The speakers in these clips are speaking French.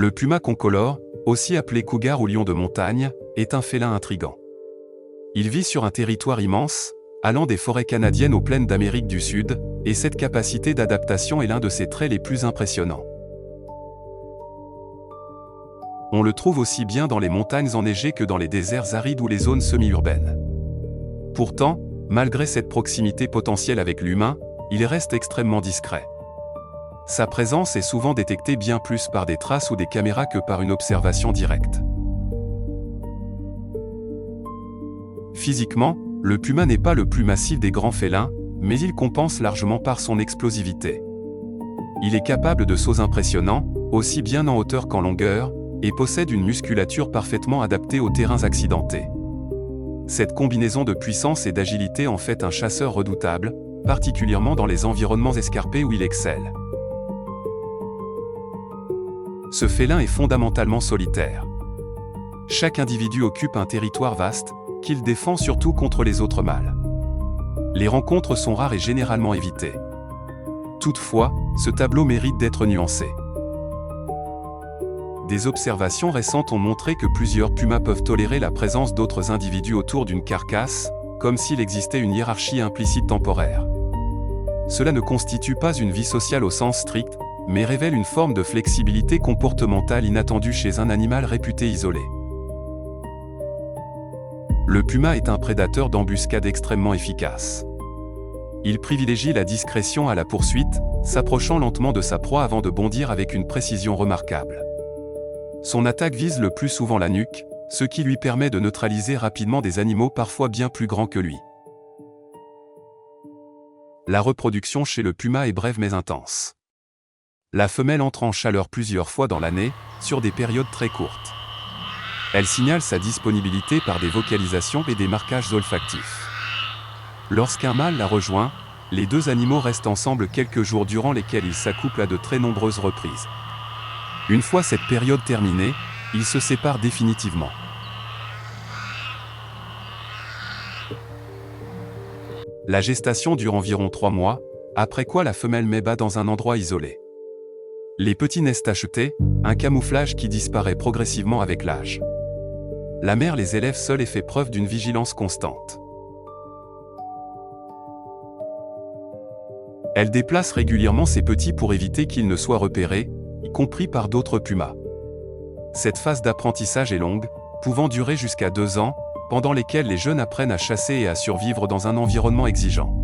Le puma concolore, aussi appelé cougar ou lion de montagne, est un félin intrigant. Il vit sur un territoire immense, allant des forêts canadiennes aux plaines d'Amérique du Sud, et cette capacité d'adaptation est l'un de ses traits les plus impressionnants. On le trouve aussi bien dans les montagnes enneigées que dans les déserts arides ou les zones semi-urbaines. Pourtant, malgré cette proximité potentielle avec l'humain, il reste extrêmement discret. Sa présence est souvent détectée bien plus par des traces ou des caméras que par une observation directe. Physiquement, le puma n'est pas le plus massif des grands félins, mais il compense largement par son explosivité. Il est capable de sauts impressionnants, aussi bien en hauteur qu'en longueur, et possède une musculature parfaitement adaptée aux terrains accidentés. Cette combinaison de puissance et d'agilité en fait un chasseur redoutable, particulièrement dans les environnements escarpés où il excelle. Ce félin est fondamentalement solitaire. Chaque individu occupe un territoire vaste, qu'il défend surtout contre les autres mâles. Les rencontres sont rares et généralement évitées. Toutefois, ce tableau mérite d'être nuancé. Des observations récentes ont montré que plusieurs pumas peuvent tolérer la présence d'autres individus autour d'une carcasse, comme s'il existait une hiérarchie implicite temporaire. Cela ne constitue pas une vie sociale au sens strict, mais révèle une forme de flexibilité comportementale inattendue chez un animal réputé isolé. Le puma est un prédateur d'embuscade extrêmement efficace. Il privilégie la discrétion à la poursuite, s'approchant lentement de sa proie avant de bondir avec une précision remarquable. Son attaque vise le plus souvent la nuque, ce qui lui permet de neutraliser rapidement des animaux parfois bien plus grands que lui. La reproduction chez le puma est brève mais intense. La femelle entre en chaleur plusieurs fois dans l'année, sur des périodes très courtes. Elle signale sa disponibilité par des vocalisations et des marquages olfactifs. Lorsqu'un mâle la rejoint, les deux animaux restent ensemble quelques jours durant lesquels ils s'accouplent à de très nombreuses reprises. Une fois cette période terminée, ils se séparent définitivement. La gestation dure environ 3 mois, après quoi la femelle met bas dans un endroit isolé. Les petits naissent tachetés, un camouflage qui disparaît progressivement avec l'âge. La mère les élève seule et fait preuve d'une vigilance constante. Elle déplace régulièrement ses petits pour éviter qu'ils ne soient repérés, y compris par d'autres pumas. Cette phase d'apprentissage est longue, pouvant durer jusqu'à 2 ans, pendant lesquels les jeunes apprennent à chasser et à survivre dans un environnement exigeant.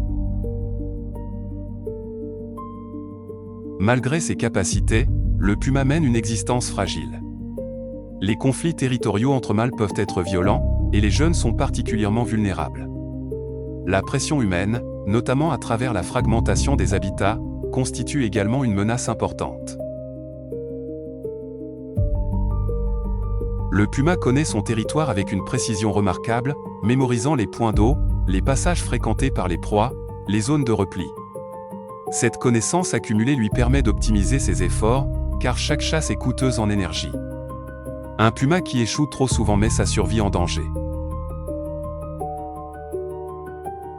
Malgré ses capacités, le puma mène une existence fragile. Les conflits territoriaux entre mâles peuvent être violents, et les jeunes sont particulièrement vulnérables. La pression humaine, notamment à travers la fragmentation des habitats, constitue également une menace importante. Le puma connaît son territoire avec une précision remarquable, mémorisant les points d'eau, les passages fréquentés par les proies, les zones de repli. Cette connaissance accumulée lui permet d'optimiser ses efforts, car chaque chasse est coûteuse en énergie. Un puma qui échoue trop souvent met sa survie en danger.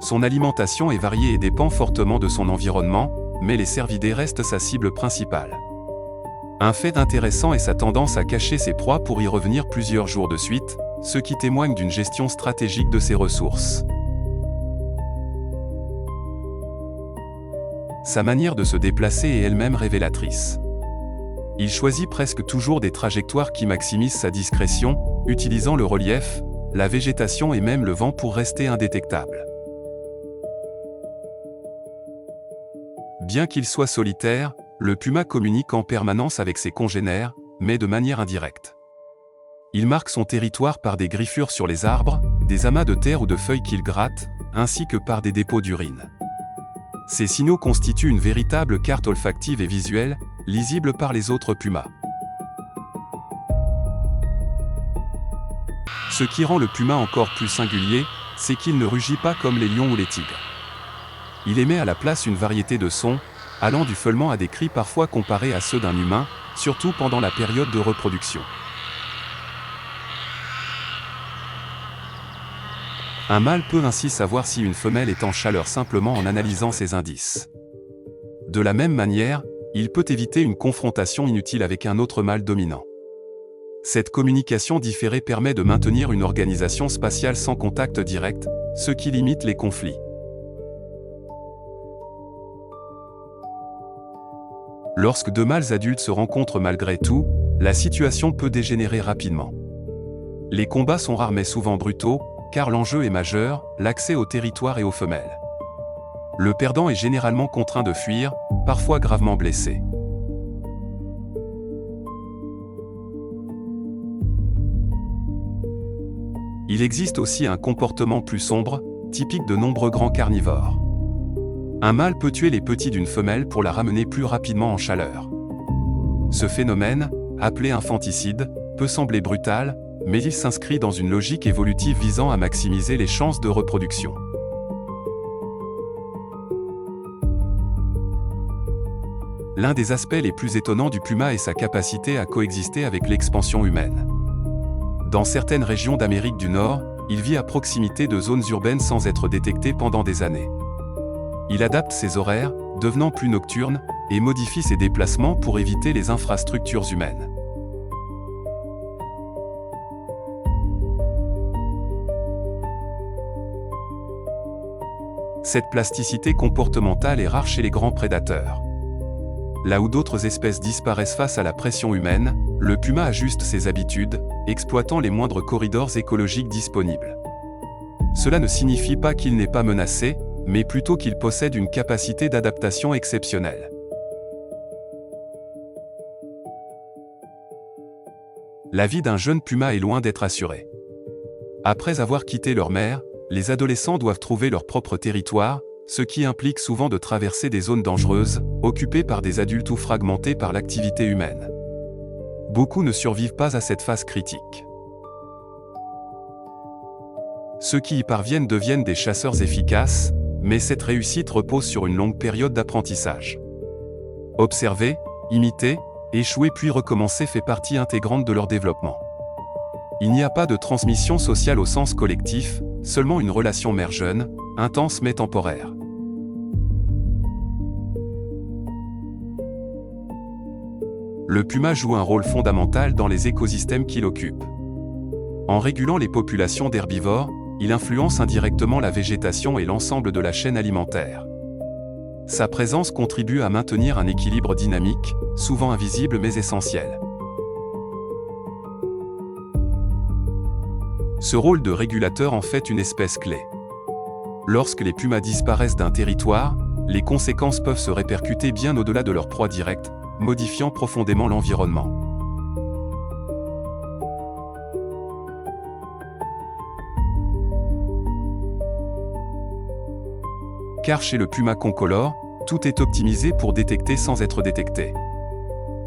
Son alimentation est variée et dépend fortement de son environnement, mais les cervidés restent sa cible principale. Un fait intéressant est sa tendance à cacher ses proies pour y revenir plusieurs jours de suite, ce qui témoigne d'une gestion stratégique de ses ressources. Sa manière de se déplacer est elle-même révélatrice. Il choisit presque toujours des trajectoires qui maximisent sa discrétion, utilisant le relief, la végétation et même le vent pour rester indétectable. Bien qu'il soit solitaire, le puma communique en permanence avec ses congénères, mais de manière indirecte. Il marque son territoire par des griffures sur les arbres, des amas de terre ou de feuilles qu'il gratte, ainsi que par des dépôts d'urine. Ces signaux constituent une véritable carte olfactive et visuelle, lisible par les autres pumas. Ce qui rend le puma encore plus singulier, c'est qu'il ne rugit pas comme les lions ou les tigres. Il émet à la place une variété de sons, allant du feulement à des cris parfois comparés à ceux d'un humain, surtout pendant la période de reproduction. Un mâle peut ainsi savoir si une femelle est en chaleur simplement en analysant ces indices. De la même manière, il peut éviter une confrontation inutile avec un autre mâle dominant. Cette communication différée permet de maintenir une organisation spatiale sans contact direct, ce qui limite les conflits. Lorsque deux mâles adultes se rencontrent malgré tout, la situation peut dégénérer rapidement. Les combats sont rares mais souvent brutaux, car l'enjeu est majeur, l'accès au territoire et aux femelles. Le perdant est généralement contraint de fuir, parfois gravement blessé. Il existe aussi un comportement plus sombre, typique de nombreux grands carnivores. Un mâle peut tuer les petits d'une femelle pour la ramener plus rapidement en chaleur. Ce phénomène, appelé infanticide, peut sembler brutal, mais il s'inscrit dans une logique évolutive visant à maximiser les chances de reproduction. L'un des aspects les plus étonnants du puma est sa capacité à coexister avec l'expansion humaine. Dans certaines régions d'Amérique du Nord, il vit à proximité de zones urbaines sans être détecté pendant des années. Il adapte ses horaires, devenant plus nocturne, et modifie ses déplacements pour éviter les infrastructures humaines. Cette plasticité comportementale est rare chez les grands prédateurs. Là où d'autres espèces disparaissent face à la pression humaine, le puma ajuste ses habitudes, exploitant les moindres corridors écologiques disponibles. Cela ne signifie pas qu'il n'est pas menacé, mais plutôt qu'il possède une capacité d'adaptation exceptionnelle. La vie d'un jeune puma est loin d'être assurée. Après avoir quitté leur mère, les adolescents doivent trouver leur propre territoire, ce qui implique souvent de traverser des zones dangereuses, occupées par des adultes ou fragmentées par l'activité humaine. Beaucoup ne survivent pas à cette phase critique. Ceux qui y parviennent deviennent des chasseurs efficaces, mais cette réussite repose sur une longue période d'apprentissage. Observer, imiter, échouer puis recommencer fait partie intégrante de leur développement. Il n'y a pas de transmission sociale au sens collectif, seulement une relation mère-jeune, intense mais temporaire. Le puma joue un rôle fondamental dans les écosystèmes qu'il occupe. En régulant les populations d'herbivores, il influence indirectement la végétation et l'ensemble de la chaîne alimentaire. Sa présence contribue à maintenir un équilibre dynamique, souvent invisible mais essentiel. Ce rôle de régulateur en fait une espèce clé. Lorsque les pumas disparaissent d'un territoire, les conséquences peuvent se répercuter bien au-delà de leur proie directe, modifiant profondément l'environnement. Car chez le puma concolore, tout est optimisé pour détecter sans être détecté.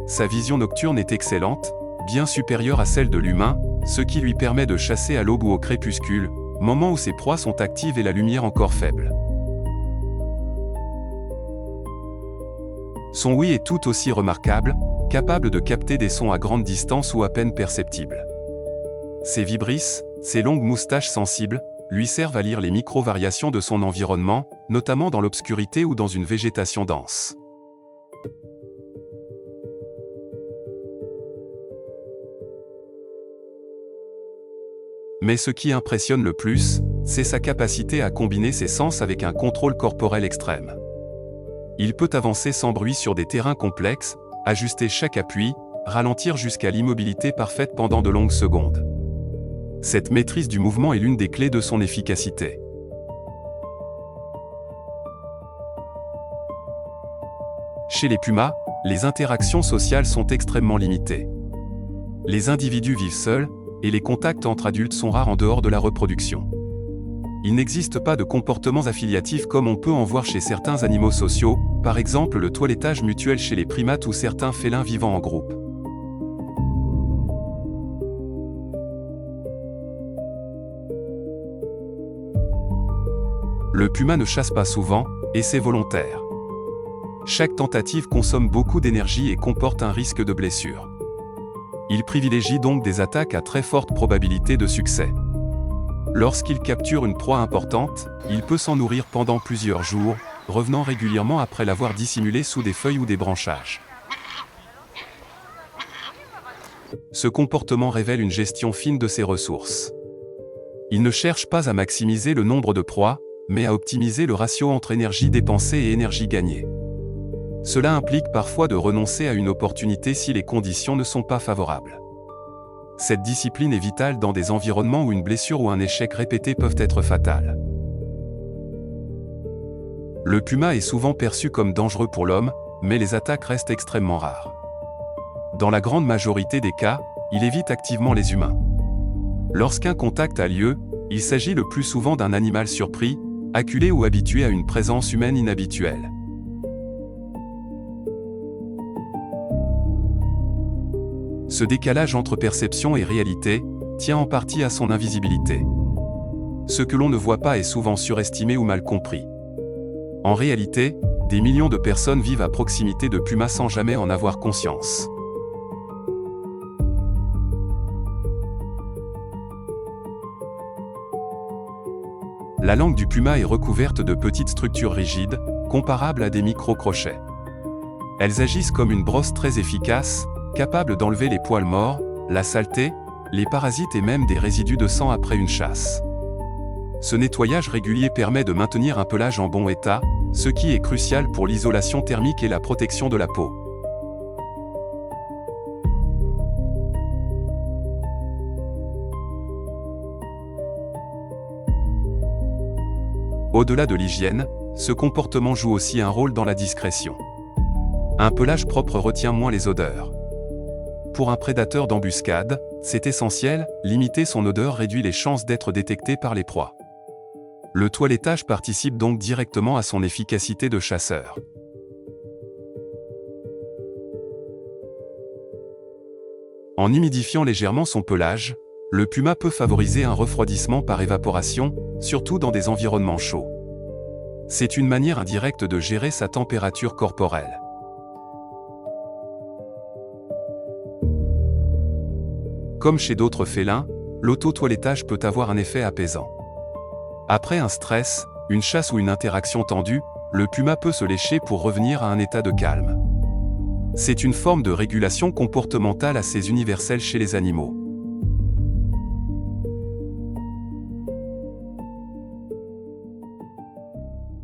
Sa vision nocturne est excellente, bien supérieure à celle de l'humain, ce qui lui permet de chasser à l'aube ou au crépuscule, moment où ses proies sont actives et la lumière encore faible. Son ouïe est tout aussi remarquable, capable de capter des sons à grande distance ou à peine perceptibles. Ses vibrisses, ses longues moustaches sensibles, lui servent à lire les micro-variations de son environnement, notamment dans l'obscurité ou dans une végétation dense. Mais ce qui impressionne le plus, c'est sa capacité à combiner ses sens avec un contrôle corporel extrême. Il peut avancer sans bruit sur des terrains complexes, ajuster chaque appui, ralentir jusqu'à l'immobilité parfaite pendant de longues secondes. Cette maîtrise du mouvement est l'une des clés de son efficacité. Chez les pumas, les interactions sociales sont extrêmement limitées. Les individus vivent seuls, et les contacts entre adultes sont rares en dehors de la reproduction. Il n'existe pas de comportements affiliatifs comme on peut en voir chez certains animaux sociaux, par exemple le toilettage mutuel chez les primates ou certains félins vivant en groupe. Le puma ne chasse pas souvent, et c'est volontaire. Chaque tentative consomme beaucoup d'énergie et comporte un risque de blessure. Il privilégie donc des attaques à très forte probabilité de succès. Lorsqu'il capture une proie importante, il peut s'en nourrir pendant plusieurs jours, revenant régulièrement après l'avoir dissimulée sous des feuilles ou des branchages. Ce comportement révèle une gestion fine de ses ressources. Il ne cherche pas à maximiser le nombre de proies, mais à optimiser le ratio entre énergie dépensée et énergie gagnée. Cela implique parfois de renoncer à une opportunité si les conditions ne sont pas favorables. Cette discipline est vitale dans des environnements où une blessure ou un échec répété peuvent être fatals. Le puma est souvent perçu comme dangereux pour l'homme, mais les attaques restent extrêmement rares. Dans la grande majorité des cas, il évite activement les humains. Lorsqu'un contact a lieu, il s'agit le plus souvent d'un animal surpris, acculé ou habitué à une présence humaine inhabituelle. Ce décalage entre perception et réalité tient en partie à son invisibilité. Ce que l'on ne voit pas est souvent surestimé ou mal compris. En réalité, des millions de personnes vivent à proximité de pumas sans jamais en avoir conscience. La langue du puma est recouverte de petites structures rigides, comparables à des micro-crochets. Elles agissent comme une brosse très efficace, capable d'enlever les poils morts, la saleté, les parasites et même des résidus de sang après une chasse. Ce nettoyage régulier permet de maintenir un pelage en bon état, ce qui est crucial pour l'isolation thermique et la protection de la peau. Au-delà de l'hygiène, ce comportement joue aussi un rôle dans la discrétion. Un pelage propre retient moins les odeurs. Pour un prédateur d'embuscade, c'est essentiel, limiter son odeur réduit les chances d'être détecté par les proies. Le toilettage participe donc directement à son efficacité de chasseur. En humidifiant légèrement son pelage, le puma peut favoriser un refroidissement par évaporation, surtout dans des environnements chauds. C'est une manière indirecte de gérer sa température corporelle. Comme chez d'autres félins, l'auto-toilettage peut avoir un effet apaisant. Après un stress, une chasse ou une interaction tendue, le puma peut se lécher pour revenir à un état de calme. C'est une forme de régulation comportementale assez universelle chez les animaux.